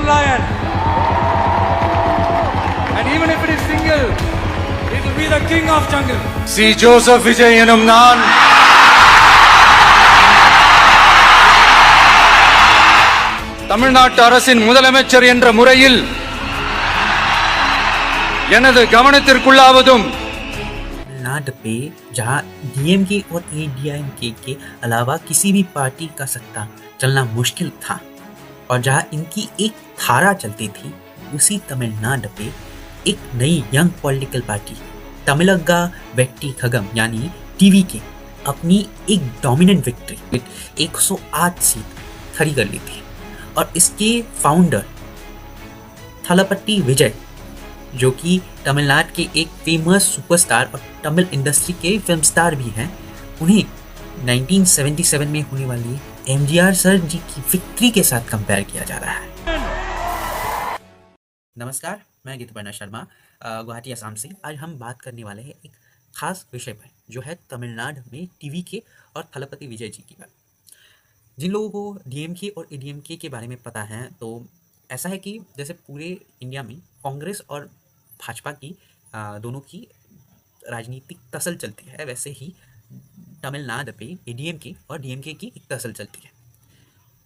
lion. And even if it is single, it will be the king of jungle. C Joseph Vijay எனும் நான் தமிழ்நாட்டு அரசின் முதலமைச்சர் என்ற முறையில் எனது கவனத்திற்குள்ளாவதும் नाट पे जहां डीएमके और एडीएमके के अलावा किसी भी पार्टी का सत्ता चलना मुश्किल था और जहां इनकी एक धारा चलती थी, उसी तमिलनाडु पे एक नई young political party Tamilaga Vetti खगम यानी टीवी के अपनी एक डोमिनेंट विक्ट्री विद 108 सीट खड़ी कर ली थी। और इसके फाउंडर थलपति विजय, जो कि तमिलनाडु के एक फेमस सुपरस्टार और तमिल इंडस्ट्री के फिल्म स्टार भी हैं, उन्हें 1977 में होने वाली एमजीआर सर जी की विक्ट्री के साथ कंपेयर किया जा रहा है। नमस्कार, मैं गीतपर्णा शर्मा गुवाहाटी असम से। आज हम बात करने वाले हैं एक खास विषय पर, जो है तमिलनाडु में टीवी के और थलपति विजय जी की बात। जिन लोगों को डीएमके और एडीएमके के बारे में पता है, तो ऐसा है कि जैसे पूरे इंडिया में कांग्रेस और भाजपा की दोनों की राजनीतिक तसल चलती है, वैसे ही तमिलनाडु पे एडीएमके और डीएमके की एक तसल चलती है।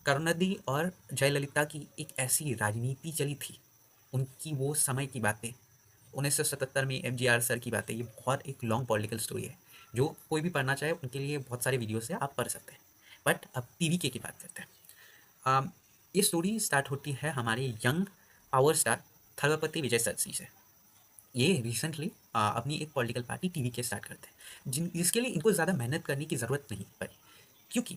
करुणानिधि और जयललिता की एक ऐसी राजनीति चली थी, उनकी वो समय की बातें, 1977 में एमजीआर सर की बातें, ये बहुत एक लॉन्ग पॉलिटिकल स्टोरी है, जो कोई भी पढ़ना चाहे उनके लिए बहुत सारे वीडियोस है, आप पढ़ सकते हैं। बट अब टीवीके की बात करते हैं। ये स्टोरी स्टार्ट होती है हमारे यंग पावर स्टार थलपति विजय सर जी से। ये रिसेंटली अपनी एक पॉलिटिकल पार्टी टीवीके स्टार्ट करते हैं, जिसके लिए इनको ज़्यादा मेहनत करने की ज़रूरत नहीं पड़ी, क्योंकि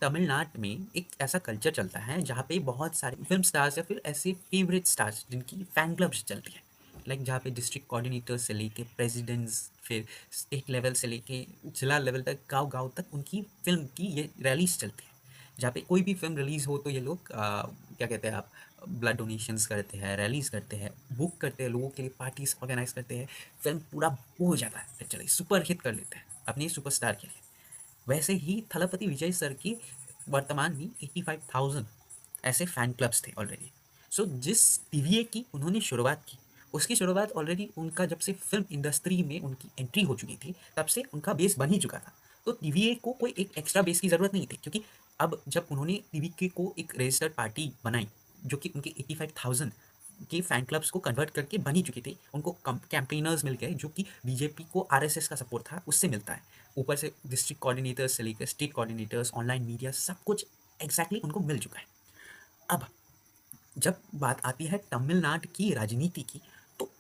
तमिलनाडु में एक ऐसा कल्चर चलता है जहाँ पे बहुत सारे फिल्म स्टार्स या फिर ऐसे फेवरेट स्टार्स जिनकी फ़ैन क्लब्स चलती है, लाइक जहाँ पे डिस्ट्रिक्ट कोऑर्डिनेटर से लेके प्रेसिडेंट्स, फिर स्टेट लेवल से लेके जिला लेवल तक, गांव तक उनकी फिल्म की ये रैलीज चलती है। जहाँ पे कोई भी फिल्म रिलीज़ हो तो ये लोग क्या कहते हैं, आप ब्लड डोनेशंस करते हैं, रैलीज करते हैं, बुक करते हैं, लोगों के लिए पार्टीज ऑर्गेनाइज करते हैं, फिल्म पूरा वो हो जाता है, एक्चुअली सुपर हिट कर लेते हैं अपने सुपरस्टार के लिए। वैसे ही थलपति विजय सर की वर्तमान में 85,000 ऐसे फ़ैन क्लब्स थे ऑलरेडी। सो जिस टीवीए की उन्होंने शुरुआत की, उसकी शुरुआत ऑलरेडी उनका जब से फिल्म इंडस्ट्री में उनकी एंट्री हो चुकी थी, तब से उनका बेस बन ही चुका था। तो टीवीए को कोई एक एक्स्ट्रा बेस की ज़रूरत नहीं थी, क्योंकि अब जब उन्होंने टीवीके को एक रजिस्टर्ड पार्टी बनाई, जो कि उनके 85,000 के फ़ैन क्लब्स को कन्वर्ट करके बनी चुकी थी, उनको कैंपेनर्स मिल गए, जो कि बीजेपी को आरएसएस का सपोर्ट था उससे मिलता है, ऊपर से डिस्ट्रिक्ट कोऑर्डिनेटर्स से लेकर स्टेट कोऑर्डिनेटर्स, ऑनलाइन मीडिया, सब कुछ एग्जैक्टली उनको मिल चुका है। अब जब बात आती है तमिलनाडु की राजनीति की, तो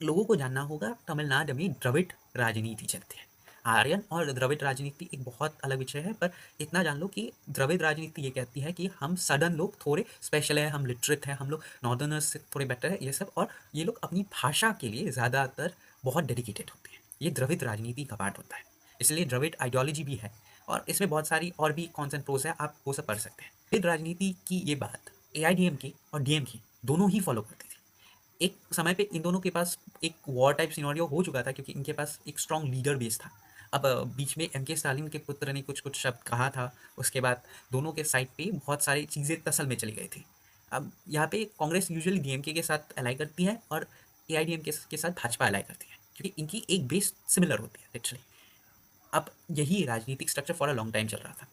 लोगों को जानना होगा तमिलनाडु में द्रविड़ राजनीति चलती है। आर्यन और द्रविड़ राजनीति एक बहुत अलग विषय है, पर इतना जान लो कि द्रविड़ राजनीति ये कहती है कि हम सडन लोग थोड़े स्पेशल है, हम लिटरेट हैं, हम लोग नॉर्दर्नर्स से थोड़े बेटर है, ये सब, और ये लोग अपनी भाषा के लिए ज़्यादातर बहुत डेडिकेटेड होते हैं। ये द्रविड़ राजनीति का पार्ट होता है, इसलिए द्रविड़ आइडियोलॉजी भी है, और इसमें बहुत सारी और भी कॉन्स एंड प्रोस है, आप वो सब पढ़ सकते हैं। द्रविड़ राजनीति की ये बात एआईडीएमके और डीएमके दोनों ही फॉलो करती थी। एक समय पे इन दोनों के पास एक वॉर टाइप सिनेरियो हो चुका था, क्योंकि इनके पास एक स्ट्रॉन्ग लीडर बेस था। अब बीच में एमके स्टालिन के पुत्र ने कुछ शब्द कहा था, उसके बाद दोनों के साइड पे बहुत सारी चीज़ें तसल में चली गई थी। अब यहाँ पे कांग्रेस यूजुअली डीएमके के साथ अलाई करती है और एआईडीएमके के साथ भाजपा अलाई करती है, क्योंकि इनकी एक बेस सिमिलर होती है एक्चुअली। अब यही राजनीतिक structure for a long time चल रहा था,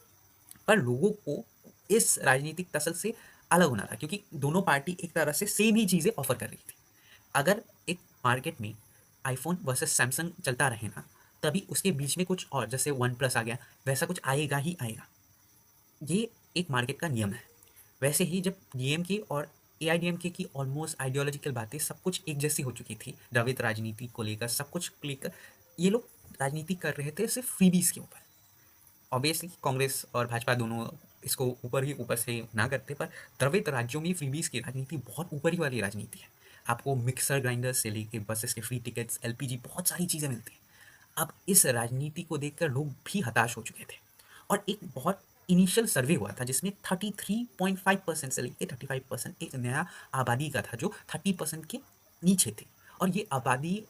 पर लोगों को इस राजनीतिक तसल से अलग होना था, क्योंकि दोनों पार्टी एक तरह से सेम ही चीज़ें ऑफर कर रही थी। अगर एक मार्केट में आईफोन वर्सेस सैमसंग चलता रहे ना, तभी उसके बीच में कुछ और, जैसे वन प्लस आ गया, वैसा कुछ आएगा ही आएगा। ये एक मार्केट का नियम है। वैसे ही जब डीएमके और एआईडीएमके की ऑलमोस्ट आइडियोलॉजिकल बातें सब कुछ एक जैसी हो चुकी थी, द्रविड़ राजनीति को लेकर सब कुछ लेकर ये लोग राजनीति कर रहे थे सिर्फ फ्रीबीज के ऊपर। ऑब्वियसली कांग्रेस और भाजपा दोनों इसको ऊपर से ना करते, पर द्रविड़ राज्यों में फ्रीबीज की राजनीति बहुत ऊपरी वाली राजनीति है। आपको मिक्सर ग्राइंडर से लेके बसेस के फ्री टिकट्स, एलपीजी, बहुत सारी चीज़ें मिलती हैं। अब इस राजनीति को देखकर लोग भी हताश हो चुके थे, और एक बहुत इनिशियल सर्वे हुआ था जिसमें 33.5% से लेकर 35% एक नया आबादी का था, जो 30% के नीचे थे। और ये आबादी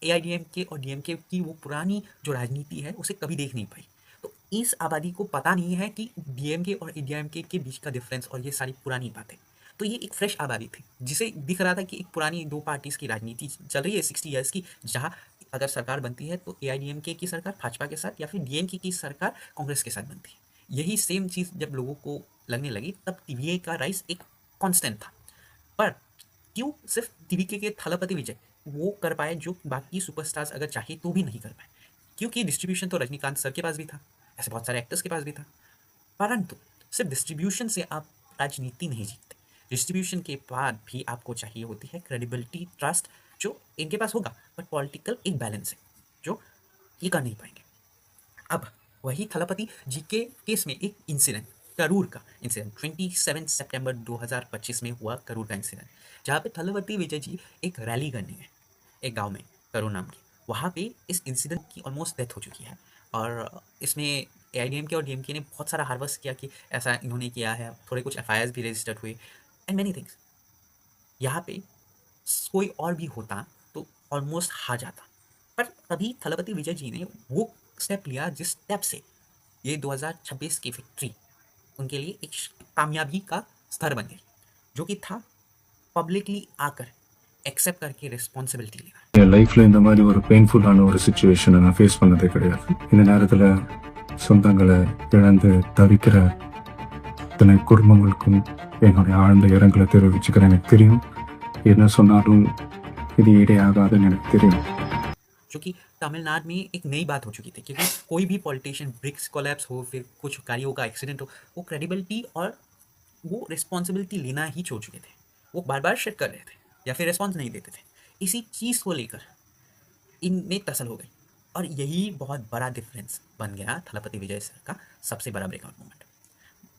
एआईडीएमके और डीएमके की वो पुरानी जो राजनीति है उसे कभी देख नहीं पाई। तो इस आबादी को पता नहीं है कि डीएमके और एडीएमके के बीच का डिफरेंस और ये सारी पुरानी बातें। तो ये एक फ्रेश आबादी थी जिसे दिख रहा था कि एक पुरानी दो पार्टीज की राजनीति चल रही है 60 ईयर्स की, जहाँ अगर सरकार बनती है तो एआईडीएमके की सरकार भाजपा के साथ या फिर डीएमके की सरकार कांग्रेस के साथ बनती है। यही सेम चीज़ जब लोगों को लगने लगी तब टीवीए का राइस एक कांस्टेंट था। पर क्यों सिर्फ टीवीके के थलपति विजय वो कर पाए जो बाकी सुपरस्टार्स अगर चाहे तो भी नहीं कर पाए? क्योंकि डिस्ट्रीब्यूशन तो रजनीकांत सर के पास भी था, ऐसे बहुत सारे एक्टर्स के पास भी था। परंतु सिर्फ डिस्ट्रीब्यूशन से आप राजनीति नहीं जीतते। डिस्ट्रीब्यूशन के बाद भी आपको चाहिए होती है क्रेडिबिलिटी, ट्रस्ट, जो इनके पास होगा, बट पॉलिटिकल एक बैलेंस है जो ये कर नहीं पाएंगे। अब वही थलपति जी के केस में एक इंसिडेंट, करूर का इंसिडेंट 27 सितंबर 2025 में हुआ, करूर का इंसिडेंट, जहाँ पे थलपति विजय जी एक रैली करने गए एक गांव में, करूर नाम की। वहाँ पे इस इंसिडेंट की ऑलमोस्ट डेथ हो चुकी है और इसमें एआईडीएमके और डीएमके ने बहुत सारा हार्वेस्ट किया कि ऐसा इन्होंने किया है, थोड़े कुछ एफआईआर भी रजिस्टर्ड हुए एंड मैनी थिंग्स। यहाँ पे कोई और भी होता तो ऑलमोस्ट हार जाता, पर तभी थलपति विजय जी ने वो स्टेप लिया जिस स्टेप से ये 2026 की विक्ट्री उनके लिए एक कामयाबी का स्तर बन गई, जो कि था पब्लिकली आकर एक्सेप्ट करके ரெஸ்பான்சிபிலிட்டி लेना। என் லைஃப்பில் இந்த மாதிரி ஒரு பெயின்ஃபுல்லான ஒரு சுச்சுவேஷனை நான் ஃபேஸ் பண்ணதே கிடையாது. இந்த நேரத்தில் சொந்தங்களை இழந்து தவிக்கிற இத்தனை குடும்பங்களுக்கும் என்னுடைய ஆழ்ந்த இரங்கலை தெரிவிச்சுக்கிறேன். எனக்கு தெரியும் என்ன சொன்னாலும் இது ஈடேயாகாதுன்னு எனக்கு தெரியும். जो कि तमिलनाडु में एक नई बात हो चुकी थी, क्योंकि कोई भी पॉलिटिशियन ब्रिक्स कोलैप्स हो, फिर कुछ गाड़ियों का एक्सीडेंट हो, वो क्रेडिबिलिटी और वो रिस्पॉन्सिबिलिटी लेना ही छोड़ चुके थे। वो बार बार शेक कर रहे थे या फिर रिस्पॉन्स नहीं देते थे। इसी चीज़ को लेकर इनमें तसल हो गई और यही बहुत बड़ा डिफरेंस बन गया थलपति विजय सर का सबसे बड़ा ब्रेकआउट मोमेंट।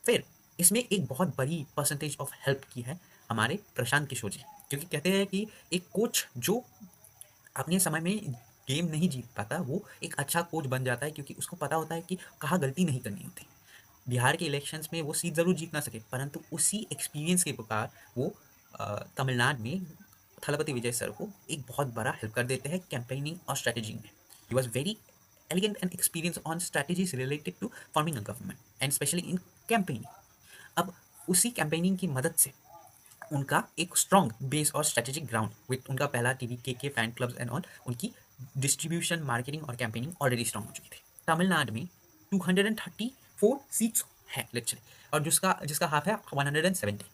फिर इसमें एक बहुत बड़ी परसेंटेज ऑफ हेल्प की है हमारे प्रशांत किशोर जी, क्योंकि कहते हैं कि एक कोच जो अपने समय में गेम नहीं जीत पाता वो एक अच्छा कोच बन जाता है, क्योंकि उसको पता होता है कि कहाँ गलती नहीं करनी होती। बिहार के इलेक्शंस में वो सीट ज़रूर जीत ना सके, परंतु उसी एक्सपीरियंस के प्रकार वो तमिलनाडु में थलपति विजय सर को एक बहुत बड़ा हेल्प कर देते हैं कैंपेनिंग और स्ट्रैटेजी में। He was very elegant and experience on strategies related to forming a government and specially in campaigning. अब उसी कैंपेनिंग की मदद से उनका एक स्ट्रॉन्ग बेस और स्ट्रेटेजिक ग्राउंड विथ उनका पहला टीवी के फैन क्लब्स एंड ऑल, उनकी डिस्ट्रीब्यूशन, मार्केटिंग और कैंपेनिंग ऑलरेडी स्ट्रॉन्ग हो चुकी थी। तमिलनाडु में 234 सीट्स है लिटरली, और जिसका हाफ है 170।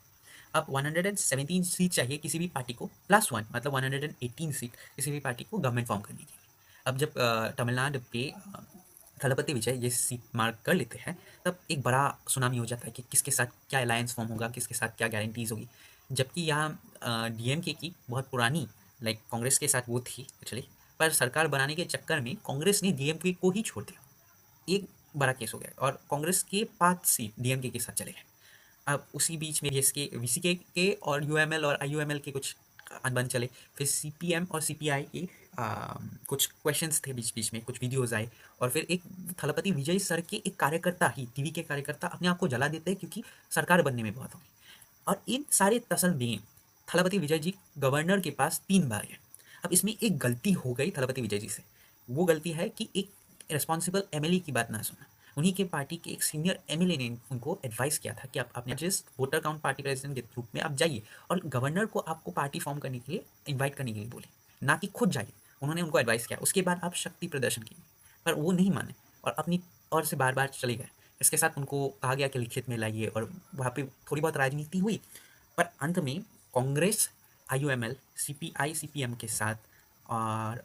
अब 117 सीट चाहिए किसी भी पार्टी को +1, मतलब 118 सीट किसी भी पार्टी को गवर्नमेंट फॉर्म करने के लिए। अब जब तमिलनाडु पे थलपति विजय ये सीट मार्क कर लेते हैं, तब एक बड़ा सुनामी हो जाता है कि किसके साथ क्या अलायंस फॉर्म होगा, किसके साथ क्या गारंटीज होगी। जबकि यहाँ डीएमके की बहुत पुरानी लाइक कांग्रेस के साथ वो थी एक्चुअली, पर सरकार बनाने के चक्कर में कांग्रेस ने डीएमके को ही छोड़ दिया। एक बड़ा केस हो गया और कांग्रेस के 5 सीट डीएमके के साथ चले गए। अब उसी बीच में वीसीके के और यूएमएल और आईयूएमएल के कुछ अनबन चले, फिर सीपीएम और सीपीआई के कुछ क्वेश्चंस थे बीच बीच में, कुछ वीडियोस आए, और फिर एक थलपति विजय सर के एक कार्यकर्ता ही, टीवी के कार्यकर्ता अपने आप को जला देते हैं क्योंकि सरकार बनने में बहुत होगी। और इन सारे तसल में थलपति विजय जी गवर्नर के पास 3 बार गए। अब इसमें एक गलती हो गई थलपति विजय जी से। वो गलती है कि एक रिस्पॉन्सिबल एमएलए की बात ना सुना। उन्हीं के पार्टी के एक सीनियर एमएलए ने उनको एडवाइस किया था कि आप अपने जिस वोटर काउंट पार्टी प्रेसिडेंट के रूप में आप जाइए और गवर्नर को आपको पार्टी फॉर्म करने के लिए इन्वाइट करने के लिए बोले, ना कि खुद जाइए। उन्होंने उनको एडवाइस किया, उसके बाद आप शक्ति प्रदर्शन कीजिए, पर वो नहीं माने और अपनी ओर से बार बार चले गए। इसके साथ उनको कहा गया कि लिखित में लाइए, और वहाँ पे थोड़ी बहुत राजनीति हुई, पर अंत में कांग्रेस आईयूएमएल, सीपीआई सीपीएम के साथ और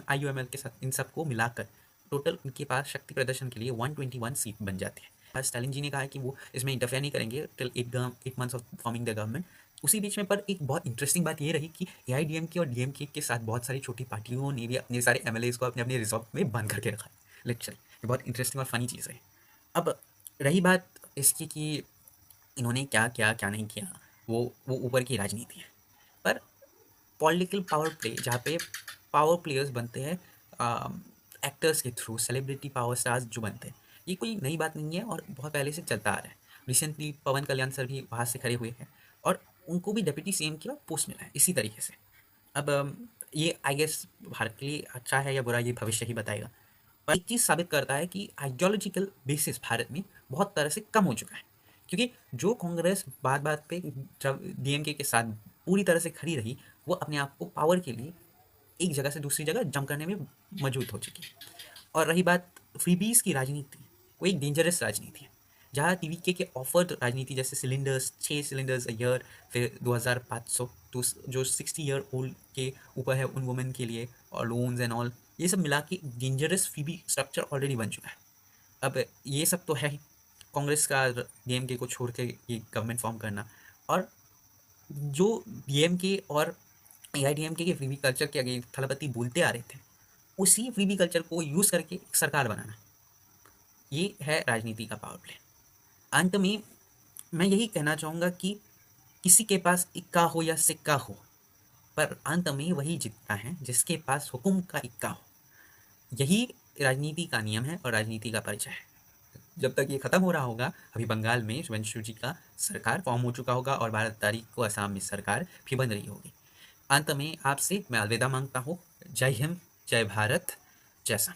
आईयूएमएल के साथ इन सबको मिलाकर टोटल उनके पास शक्ति प्रदर्शन के लिए 121 सीट बन जाती है। स्टालिन जी ने कहा कि वो इसमें इंटरफेयर नहीं करेंगे till 8 months of forming the government. उसी बीच में पर एक बहुत इंटरेस्टिंग बात ये रही कि एआईडीएमके और डीएमके के साथ बहुत सारी छोटी पार्टियों ने भी अपने सारे एमएलएज को अपने अपने रिजॉर्ट में बंद करके रखा है लिटरली। ये बहुत इंटरेस्टिंग और फनी चीज़ है। अब रही बात इसकी कि इन्होंने क्या किया क्या नहीं किया, वो ऊपर की राजनीति है, पर पॉलिटिकल पावर प्ले जहाँ पे पावर प्लेयर्स बनते हैं एक्टर्स के थ्रू, सेलिब्रिटी पावर स्टार्स जो बनते हैं, ये कोई नई बात नहीं है और बहुत पहले से चलता आ रहा है। रिसेंटली पवन कल्याण सर भी वहाँ से खड़े हुए हैं और उनको भी डिप्टी सीएम की पोस्ट मिला है इसी तरीके से। अब ये आई गेस भारत के लिए अच्छा है या बुरा ये भविष्य ही बताएगा, पर एक चीज़ साबित करता है कि आइडियोलॉजिकल बेसिस भारत में बहुत तरह से कम हो चुका है, क्योंकि जो कांग्रेस बात बात पे जब डीएमके के साथ पूरी तरह से खड़ी रही, वो अपने आप को पावर के लिए एक जगह से दूसरी जगह जंप करने में मौजूद हो चुकी है। और रही बात फ्रीबीज की राजनीति, वो एक डेंजरस राजनीति है, जहाँ टीवीके के ऑफर्ड राजनीति जैसे सिलेंडर्स, 6 सिलेंडर्स अ ईयर, फिर 2500 तो जो 60 ईयर ओल्ड के ऊपर है उन वुमेन के लिए, और लोन्स एंड ऑल, ये सब मिला के डेंजरस फ्रीबी स्ट्रक्चर ऑलरेडी बन चुका है। अब ये सब तो है ही कांग्रेस का डीएमके को छोड़ के ये गवर्नमेंट फॉर्म करना, और जो डीएमके और एआईडीएमके के फ्रीबी कल्चर के अगेंस्ट थलपति बोलते आ रहे थे, उसी फ्रीबी कल्चर को यूज़ करके एक सरकार बनाना, ये है राजनीति का पावर प्ले। अंत में मैं यही कहना चाहूँगा कि किसी के पास इक्का हो या सिक्का हो, पर अंत में वही जीतता है जिसके पास हुक्म का इक्का हो। यही राजनीति का नियम है और राजनीति का परिचय है। जब तक ये खत्म हो रहा होगा, अभी बंगाल में शुभेंदु जी का सरकार फॉर्म हो चुका होगा और 12 तारीख को असम में सरकार भी बन रही होगी। अंत में आपसे मैं अलविदा मांगता हूँ। जय हिंद, जय भारत, जय संघ।